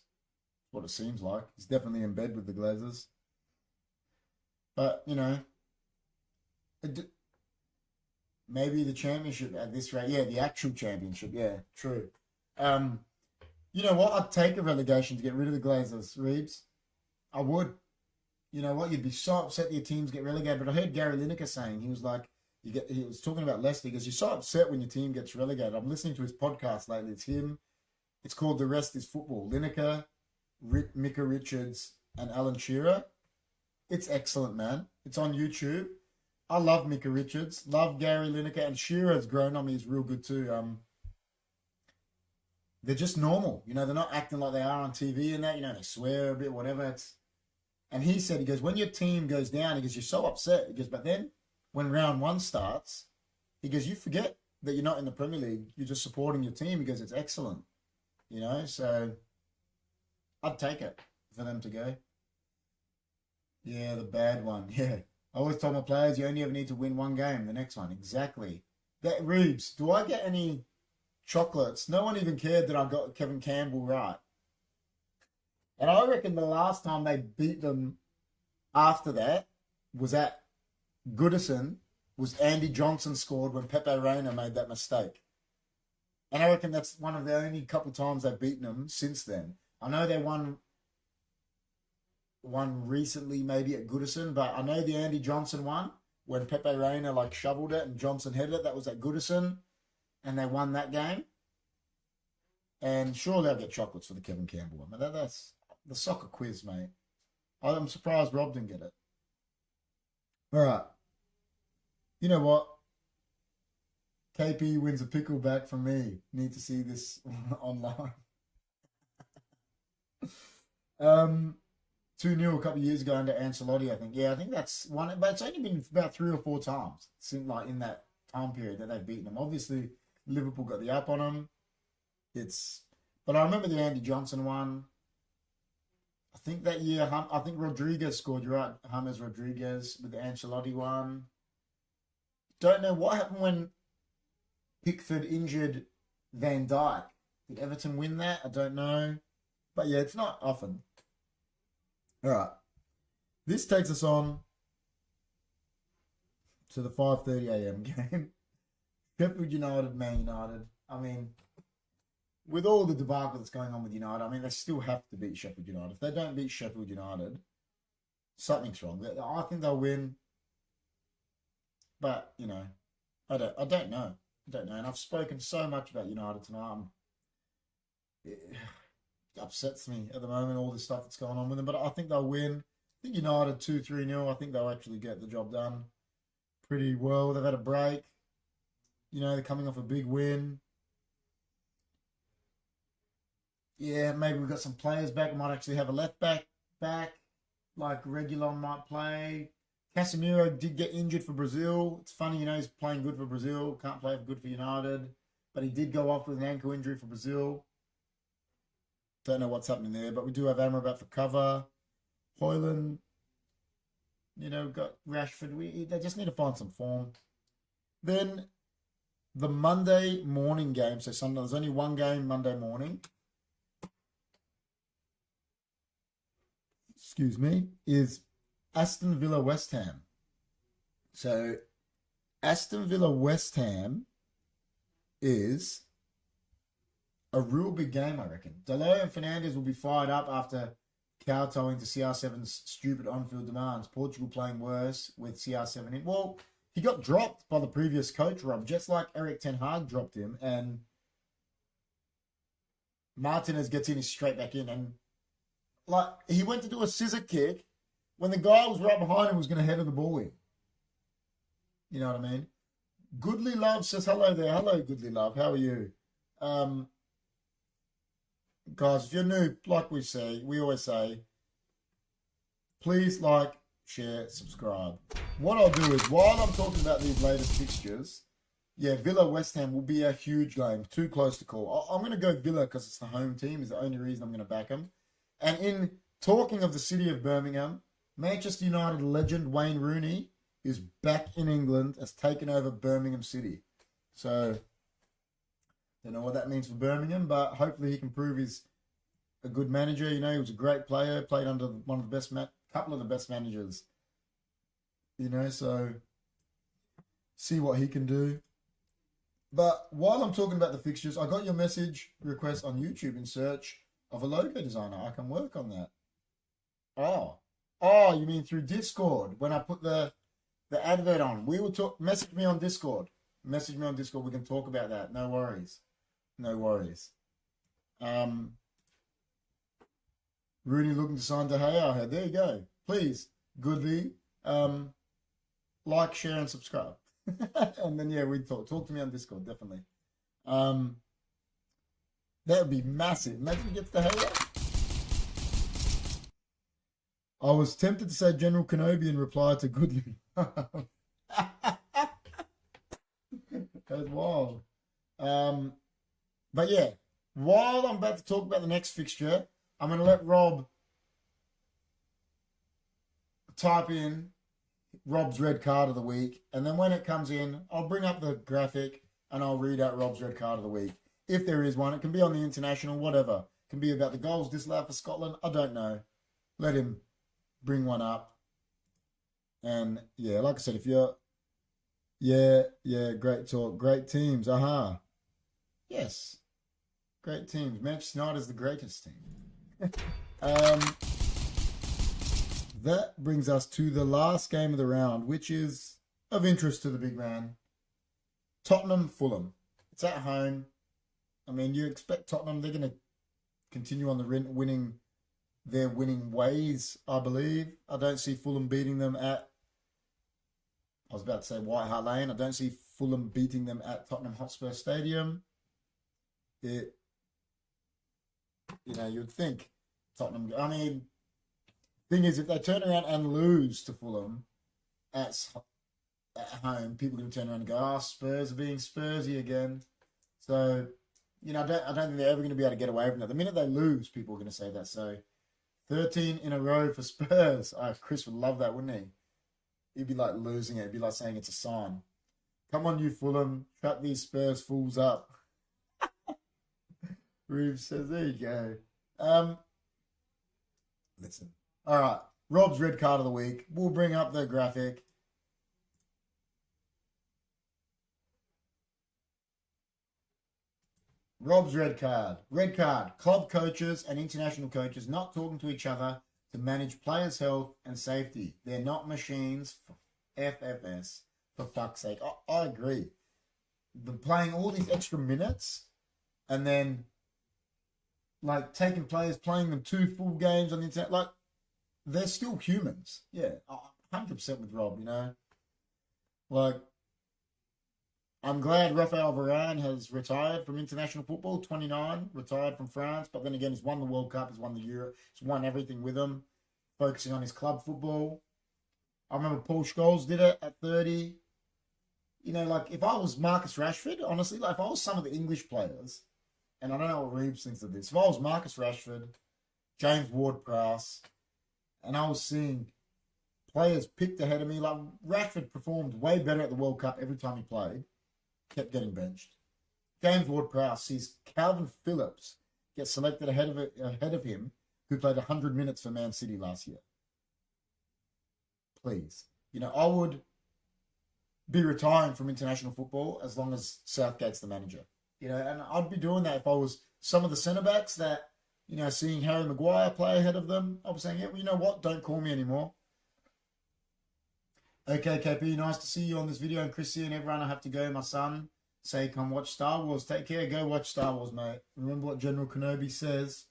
what it seems like. He's definitely in bed with the Glazers. But, maybe the championship at this rate. Yeah, the actual championship. Yeah, true. You know what? I'd take a relegation to get rid of the Glazers, Reeves. I would. You know what? You'd be so upset that your teams get relegated. But I heard Gary Lineker saying, he was like, he was talking about Leicester. He goes, you're so upset when your team gets relegated. I'm listening to his podcast lately. It's him. It's called The Rest is Football. Lineker, Micah Richards, and Alan Shearer. It's excellent, man. It's on YouTube. I love Micah Richards. Love Gary Lineker. And Shearer has grown on me. He's real good too. They're just normal. They're not acting like they are on TV and that. They swear a bit, whatever. And he said, he goes, when your team goes down, he goes, you're so upset. He goes, but then when round 1 starts, he goes, you forget that you're not in the Premier League. You're just supporting your team. He goes, it's excellent. So I'd take it for them to go. Yeah, the bad one. Yeah. I always tell my players, you only ever need to win 1 game, the next one. Exactly. That Reeves, do I get any chocolates? No one even cared that I got Kevin Campbell right. And I reckon the last time they beat them after that was at Goodison, was Andy Johnson scored when Pepe Reina made that mistake. And I reckon that's one of the only couple times they've beaten them since then. I know they won recently maybe at Goodison, but I know the Andy Johnson one when Pepe Reina shoveled it and Johnson headed it. That was at Goodison and they won that game. And sure, they'll get chocolates for the Kevin Campbell one. But that's the soccer quiz, mate. I'm surprised Rob didn't get it. All right. You know what? KP wins a pickle back from me. Need to see this online. 2-0 a couple of years ago under Ancelotti, I think. Yeah, I think that's one, but it's only been about 3 or 4 times since like in that time period that they've beaten them. Obviously, Liverpool got the up on them. But I remember the Andy Johnson one. I think that year, I think Rodriguez scored. You're right, James Rodriguez with the Ancelotti one. Don't know what happened when Pickford injured Van Dijk. Did Everton win that? I don't know. But yeah, it's not often. All right. This takes us on to the 5:30 a.m. game. Sheffield United, Man United. I mean, with all the debacle that's going on with United, I mean, they still have to beat Sheffield United. If they don't beat Sheffield United, something's wrong. I think they'll win. But, you know, I don't know. I don't know. And I've spoken so much about United tonight. It upsets me at the moment, all this stuff that's going on with them. But I think they'll win. I think United 2-3-0. I think they'll actually get the job done pretty well. They've had a break. You know, they're coming off a big win. Yeah, maybe we've got some players back. We might actually have a left back. Like Reguilon might play. Casemiro did get injured for Brazil. It's funny, you know, he's playing good for Brazil. Can't play good for United. But he did go off with an ankle injury for Brazil. Don't know what's happening there. But we do have Amrabat for cover. Hoyland. You know, we've got Rashford. They just need to find some form. Then the Monday morning game. So Sunday, there's only one game Monday morning. Excuse me. Is Aston Villa West Ham. So Aston Villa West Ham is a real big game, I reckon. Dalot and Fernandes will be fired up after kowtowing to CR7's stupid on-field demands. Portugal playing worse with CR7 in. Well, he got dropped by the previous coach, Rob, just like Eric Ten Hag dropped him. And Martinez gets in, he's straight back in. And like, he went to do a scissor kick when the guy was right behind him was going to header the ball in. You know what I mean? Goodly Love says hello there. Hello, Goodly Love. How are you? Guys, if you're new, like we always say, please like, share, subscribe. What I'll do is, while I'm talking about these latest fixtures, yeah, Villa West Ham will be a huge game. Too close to call. I'm going to go Villa because it's the home team. Is the only reason I'm going to back them. And in talking of the city of Birmingham, Manchester United legend Wayne Rooney is back in England, has taken over Birmingham City. So, don't know what that means for Birmingham, but hopefully he can prove he's a good manager. You know, he was a great player, played under one of the best, couple of the best managers. You know, so see what he can do. But while I'm talking about the fixtures, I got your message request on YouTube in search of a logo designer. I can work on that. Oh, you mean through Discord when I put the advert on? We will talk. Message me on Discord. Message me on Discord. We can talk about that. No worries. No worries. Rooney looking to sign De Gea. There you go. Please, Goodly, like, share, and subscribe. And then yeah, we talk. Talk to me on Discord, definitely. That would be massive. Imagine he gets De Gea. I was tempted to say General Kenobi in reply to Goodly. That was wild. But yeah, while I'm about to talk about the next fixture, I'm going to let Rob type in Rob's red card of the week. And then when it comes in, I'll bring up the graphic and I'll read out Rob's red card of the week. If there is one, it can be on the international, whatever. It can be about the goals disallowed for Scotland. I don't know. Let him bring one up. And yeah, like I said, if you're, yeah, great talk. Great teams. Aha. Yes. Great teams. Manchester United is the greatest team. That brings us to the last game of the round, which is of interest to the big man. Tottenham, Fulham. It's at home. I mean, you expect Tottenham, they're going to continue on the winning ways, I believe. I don't see Fulham beating them at, I was about to say White Hart Lane. I don't see Fulham beating them at Tottenham Hotspur Stadium. You'd think Tottenham. I mean, thing is, if they turn around and lose to Fulham at home, people are going to turn around and go, "Oh, Spurs are being Spursy again." So, I don't think they're ever going to be able to get away from that. The minute they lose, people are going to say that. So, 13 in a row for Spurs. Oh, Chris would love that, wouldn't he? He'd be like losing it. It'd be like saying it's a sign. Come on, you Fulham. Shut these Spurs fools up. Reeves says, there you go. Listen. All right. Rob's red card of the week. We'll bring up the graphic. Rob's red card. Red card. Club coaches and international coaches not talking to each other to manage players' health and safety. They're not machines for FFS, for fuck's sake. I agree. The playing all these extra minutes and then like taking players, playing them 2 full games on the internet, like they're still humans. Yeah, 100% with Rob, Like, I'm glad Raphael Varane has retired from international football, 29, retired from France, but then again, he's won the World Cup, he's won the Euro, he's won everything with them, focusing on his club football. I remember Paul Scholes did it at 30. Like, if I was Marcus Rashford, honestly, like, if I was some of the English players, and I don't know what Reeves thinks of this, if I was Marcus Rashford, James Ward-Prowse, and I was seeing players picked ahead of me, like, Rashford performed way better at the World Cup every time he played, kept getting benched. James Ward-Prowse sees Calvin Phillips get selected ahead of him, who played 100 minutes for Man City last year. Please. I would be retiring from international football as long as Southgate's the manager. And I'd be doing that if I was some of the centre-backs that, seeing Harry Maguire play ahead of them. I'll be saying, yeah, well, you know what? Don't call me anymore. Okay, KP, nice to see you on this video. And Chrissy and everyone, I have to go. My son, say, come watch Star Wars. Take care. Go watch Star Wars, mate. Remember what General Kenobi says.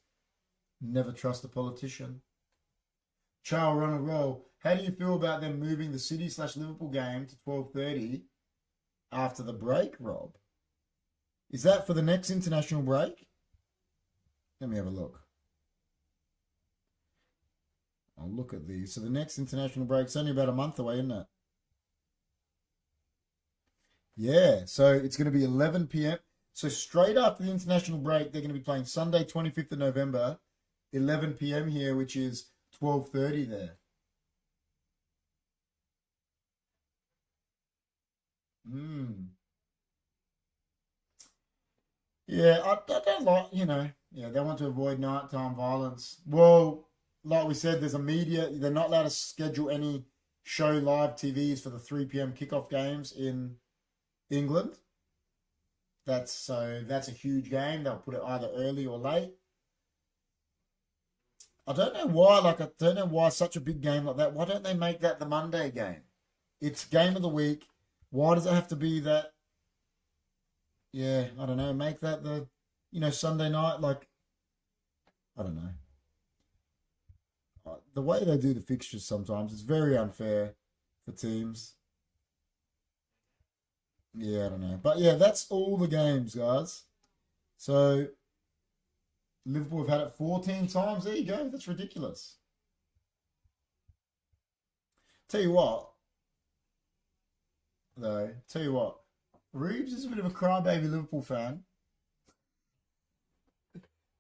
Never trust a politician. Charles Ronald Roll. How do you feel about them moving the City/Liverpool game to 12:30 after the break, Rob? Is that for the next international break? Let me have a look. I'll look at these. So the next international break's only about a month away, isn't it? Yeah, so it's going to be 11 p.m. So straight after the international break, they're going to be playing Sunday, 25th of November, 11 p.m. here, which is 12:30 there. Yeah, I don't like, they want to avoid nighttime violence. Well, like we said, there's a media, they're not allowed to schedule any show live TVs for the 3 p.m. kickoff games in England. That's a huge game. They'll put it either early or late. I don't know why such a big game like that. Why don't they make that the Monday game? It's game of the week. Why does it have to be that? Yeah, I don't know. Make that the, Sunday night. Like, I don't know. The way they do the fixtures sometimes is very unfair for teams. Yeah, I don't know. But yeah, that's all the games, guys. So, Liverpool have had it 14 times. There you go. That's ridiculous. Tell you what, though. Reeves is a bit of a crybaby Liverpool fan.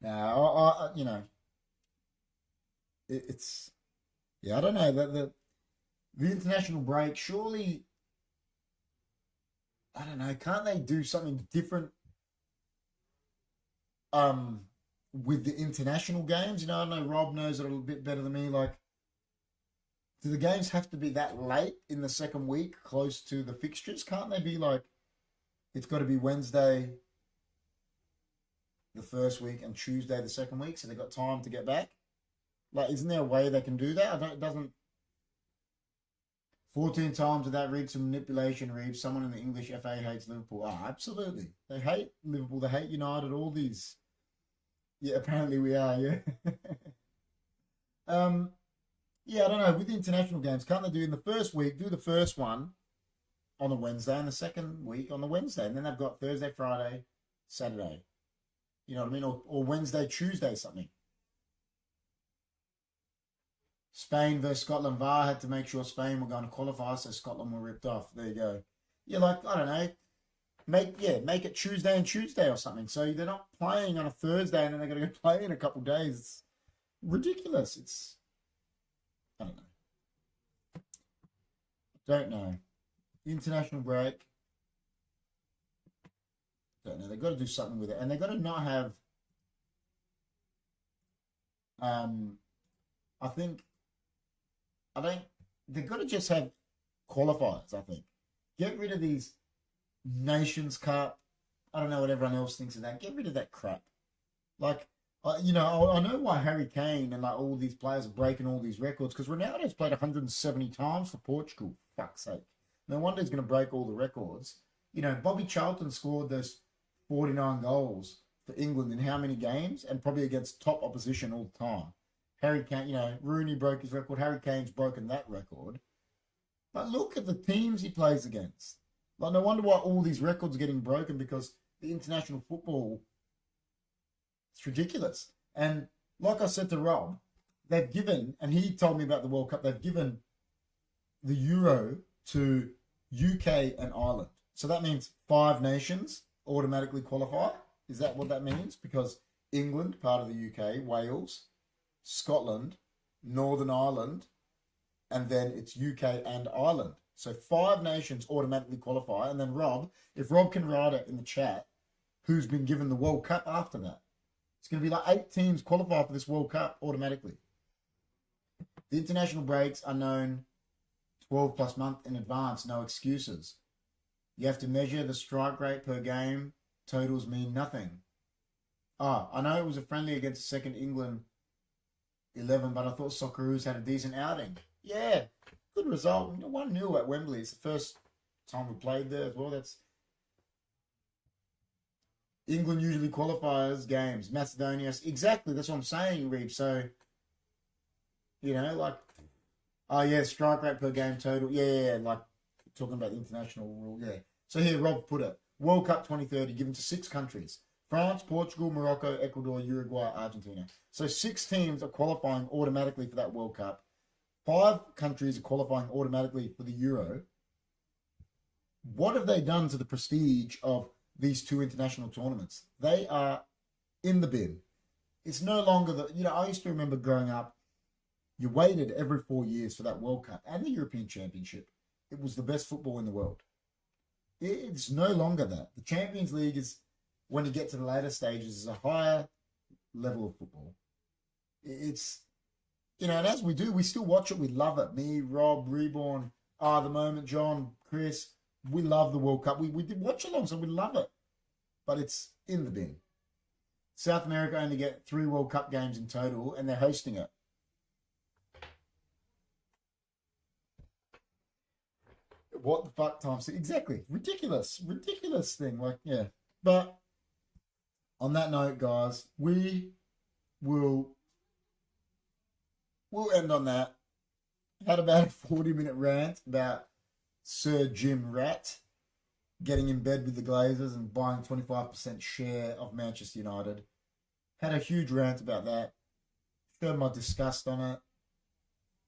Now, it's yeah. I don't know that the international break. Surely, I don't know. Can't they do something different? With the international games, I know Rob knows it a little bit better than me. Like, do the games have to be that late in the second week, close to the fixtures? Can't they be like, it's got to be Wednesday the first week and Tuesday the second week, so they've got time to get back? Like, isn't there a way they can do that? It doesn't. 14 times without rigs and manipulation, Reeves. Someone in the English FA hates Liverpool. Oh, absolutely. They hate Liverpool. They hate United. All these. Yeah, apparently we are. Yeah. Yeah, I don't know. With the international games, can't they do in the first week? Do the first one, on the Wednesday and the second week on the Wednesday. And then they've got Thursday, Friday, Saturday. You know what I mean? Or Wednesday, Tuesday, something. Spain versus Scotland. VAR had to make sure Spain were going to qualify, so Scotland were ripped off. There you go. Yeah, like, I don't know. Make it Tuesday and Tuesday or something. So they're not playing on a Thursday and then they're going to go play in a couple of days. It's ridiculous. I don't know. International break. Don't know. They've got to do something with it. And they've got to not have they've got to just have qualifiers, I think. Get rid of these Nations Cup. I don't know what everyone else thinks of that. Get rid of that crap. Like, I know why Harry Kane and like all these players are breaking all these records, because Ronaldo's played 170 times for Portugal. Fuck's sake. No wonder he's going to break all the records. Bobby Charlton scored those 49 goals for England in how many games? And probably against top opposition all the time. Harry Kane, Rooney broke his record. Harry Kane's broken that record. But look at the teams he plays against. Like, no wonder why all these records are getting broken, because the international football, it's ridiculous. And like I said to Rob, they've given, and he told me about the World Cup, they've given the Euro to UK and Ireland. So that means 5 nations automatically qualify. Is that what that means? Because England, part of the UK, Wales, Scotland, Northern Ireland, and then it's UK and Ireland. So 5 nations automatically qualify. And then Rob, if Rob can write it in the chat, who's been given the World Cup after that? It's going to be like 8 teams qualify for this World Cup automatically. The international breaks are known 12 plus months in advance, no excuses. You have to measure the strike rate per game. Totals mean nothing. I know it was a friendly against the second England 11, but I thought Socceroos had a decent outing. Yeah, good result. 1-0 at Wembley. It's the first time we played there as well. That's England usually qualifiers games. Macedonia. Exactly, that's what I'm saying, Reeb. So, strike rate per game total. Yeah, like talking about the international rule. Yeah. So here, Rob put it. World Cup 2030 given to 6 countries. France, Portugal, Morocco, Ecuador, Uruguay, Argentina. So 6 teams are qualifying automatically for that World Cup. 5 countries are qualifying automatically for the Euro. What have they done to the prestige of these 2 international tournaments? They are in the bin. It's no longer I used to remember growing up, you waited every 4 years for that World Cup and the European Championship. It was the best football in the world. It's no longer that. The Champions League is, when you get to the later stages, is a higher level of football. It's, and as we do, we still watch it. We love it. Me, Rob, Reborn, the moment, John, Chris, we love the World Cup. We did watch along, so we love it. But it's in the bin. South America only get 3 World Cup games in total, and they're hosting it. What the fuck time? Exactly. Ridiculous thing. Like, yeah. But on that note, guys, we'll end on that. Had about a 40-minute rant about Sir Jim getting in bed with the Glazers and buying 25% share of Manchester United. Had a huge rant about that. Showed my disgust on it.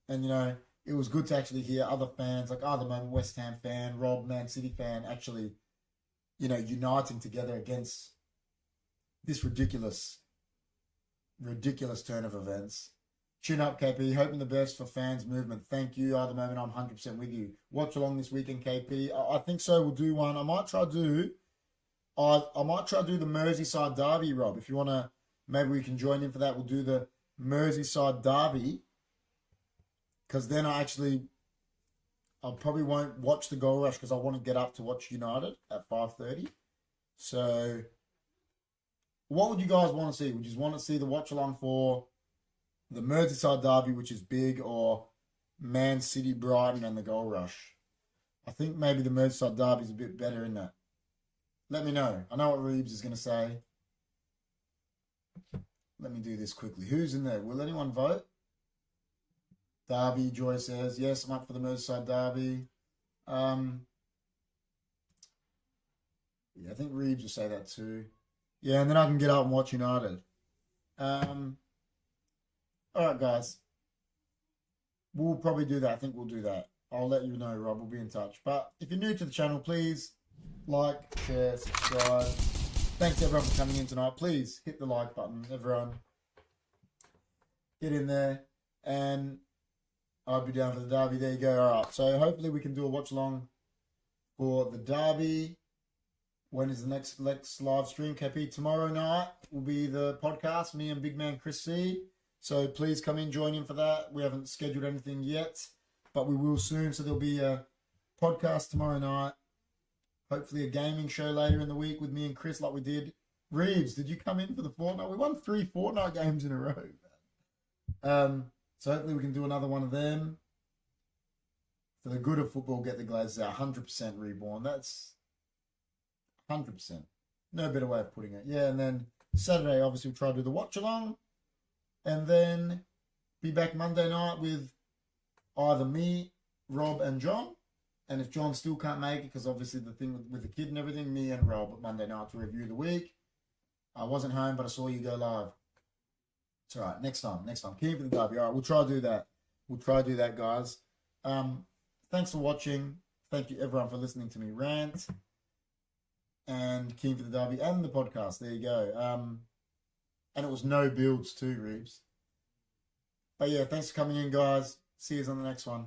And, it was good to actually hear other fans, like the moment West Ham fan, Rob, Man City fan, actually, uniting together against this ridiculous turn of events. Chin up, KP. Hoping the best for fans movement. Thank you. The moment I'm 100% with you. Watch along this weekend, KP. I think so. We'll do one. I might try to do the Merseyside derby, Rob. If you want to, maybe we can join in for that. We'll do the Merseyside derby. Because then I probably won't watch the goal rush because I want to get up to watch United at 5:30. So, what would you guys want to see? Would you want to see the watch along for the Merseyside derby, which is big, or Man City, Brighton, and the goal rush? I think maybe the Merseyside derby is a bit better in that. Let me know. I know what Reeves is going to say. Let me do this quickly. Who's in there? Will anyone vote? Derby, Joy says, yes, I'm up for the Merseyside derby. Yeah, I think Reeves will say that too. Yeah, and then I can get up and watch United. All right, guys. We'll probably do that. I think we'll do that. I'll let you know, Rob. We'll be in touch. But if you're new to the channel, please like, share, subscribe. Thanks everyone for coming in tonight. Please hit the like button, everyone. Get in there. And I'll be down for the derby. There you go. All right. So hopefully we can do a watch along for the derby. When is the next live stream? KP, tomorrow night will be the podcast. Me and big man Chris C. So please come in, join in for that. We haven't scheduled anything yet, but we will soon. So there'll be a podcast tomorrow night. Hopefully a gaming show later in the week with me and Chris like we did. Reeves, did you come in for the Fortnite? We won 3 Fortnite games in a row. So hopefully we can do another one of them. For the good of football, get the Glazers out. 100% reborn. That's 100%. No better way of putting it. Yeah, and then Saturday, obviously, we'll try to do the watch along. And then be back Monday night with either me, Rob, and John. And if John still can't make it, because obviously the thing with the kid and everything, me and Rob Monday night to review the week. I wasn't home, but I saw you go live. It's all right. Next time. Keep it the derby. All right, we'll try to do that. Guys. Thanks for watching. Thank you, everyone, for listening to me rant. And keen for the derby and the podcast. There you go. And it was no builds too, Reeves. But yeah, thanks for coming in, guys. See you on the next one.